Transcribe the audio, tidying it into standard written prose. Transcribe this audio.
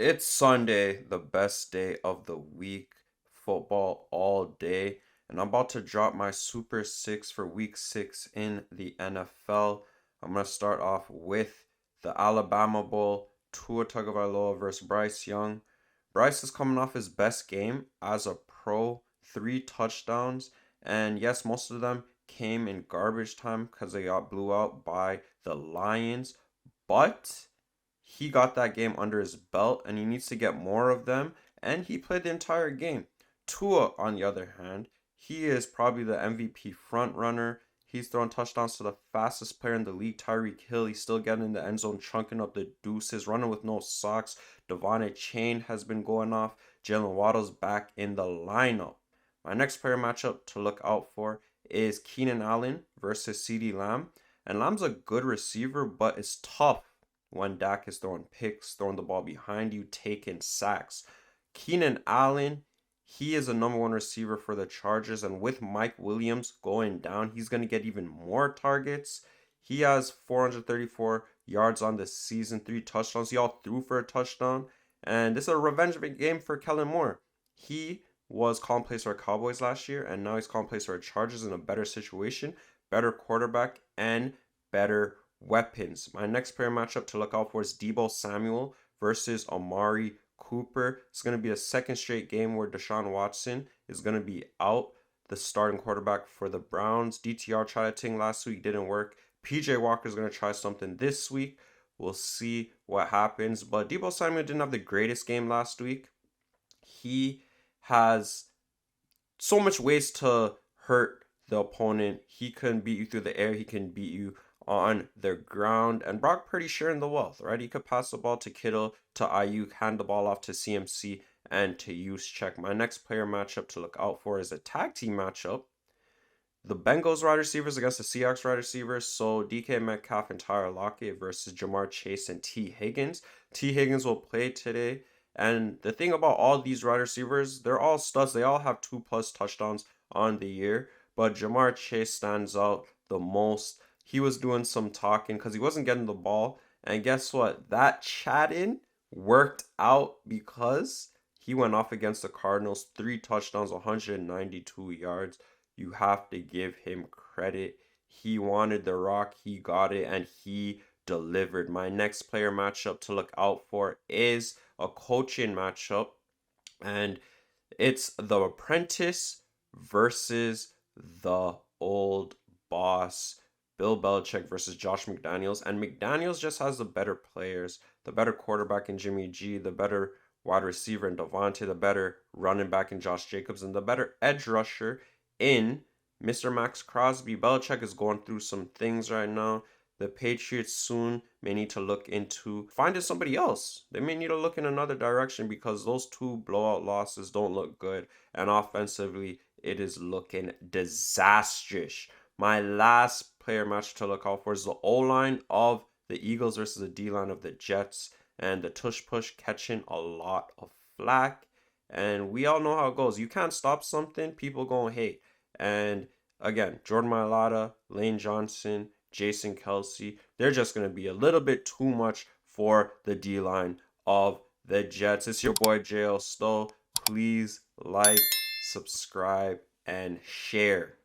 It's Sunday, the best day of the week. Football all day. And I'm about to drop my Super 6 for week 6 in the NFL. I'm going to start off with the Alabama Bowl. Tua Tagovailoa versus Bryce Young. Bryce is coming off his best game as a pro. 3 touchdowns. And yes, most of them came in garbage time because they got blew out by the Lions. But he got that game under his belt and he needs to get more of them, and he played the entire game. Tua, on the other hand, he is probably the MVP front runner. He's throwing touchdowns to the fastest player in the league, Tyreek Hill. He's still getting in the end zone, chunking up the deuces, running with no socks. Devon Chain has been going off. Jalen Waddle's back in the lineup. My next player matchup to look out for is Keenan Allen versus CeeDee Lamb. And Lamb's a good receiver, but it's tough when Dak is throwing picks, throwing the ball behind you, taking sacks. Keenan Allen, he is a number one receiver for the Chargers, and with Mike Williams going down, he's going to get even more targets. He has 434 yards on the season, 3 touchdowns. He all threw for a touchdown, and this is a revenge game for Kellen Moore. He was calling plays for Cowboys last year, and now he's calling plays for Chargers in a better situation, better quarterback, and better weapons. My next pair matchup to look out for is Deebo Samuel versus Amari Cooper. It's going to be a second straight game where Deshaun Watson is going to be out, the starting quarterback for the Browns. DTR tried a thing last week, didn't work. PJ Walker is going to try something this week. We'll see what happens. But Deebo Samuel didn't have the greatest game last week. He has so much ways to hurt the opponent. He can beat you through the air. He can beat you on the ground. And Brock Purdy sharing the wealth, right? He could pass the ball to Kittle, to Ayuk, hand the ball off to CMC, and to Juszczyk. My next player matchup to look out for is a tag team matchup. The Bengals wide receivers against the Seahawks wide receivers. So DK Metcalf and Tyler Lockett versus Jamar Chase and T. Higgins. T. Higgins will play today. And the thing about all these wide receivers, they're all studs. They all have 2+ touchdowns on the year. But Jamar Chase stands out the most. He was doing some talking because he wasn't getting the ball. And guess what? That chatting worked out because he went off against the Cardinals. 3 touchdowns, 192 yards. You have to give him credit. He wanted the rock, he got it, and he delivered. My next player matchup to look out for is a coaching matchup, and it's the apprentice versus the old boss. Bill Belichick versus Josh McDaniels. And McDaniels just has the better players, the better quarterback in Jimmy G, the better wide receiver in Devontae, the better running back in Josh Jacobs, and the better edge rusher in Mr. Max Crosby. Belichick is going through some things right now. The Patriots soon may need to look into finding somebody else. They may need to look in another direction because those 2 blowout losses don't look good. And offensively, it is looking disastrous. My last player match to look out for is the O-line of the Eagles versus the D-line of the Jets. And the tush push catching a lot of flack. And we all know how it goes. You can't stop something, people gonna hate. And again, Jordan Mailata, Lane Johnson, Jason Kelsey, they're just gonna be a little bit too much for the D-line of the Jets. It's your boy Jayo Sto. Please like, subscribe, and share.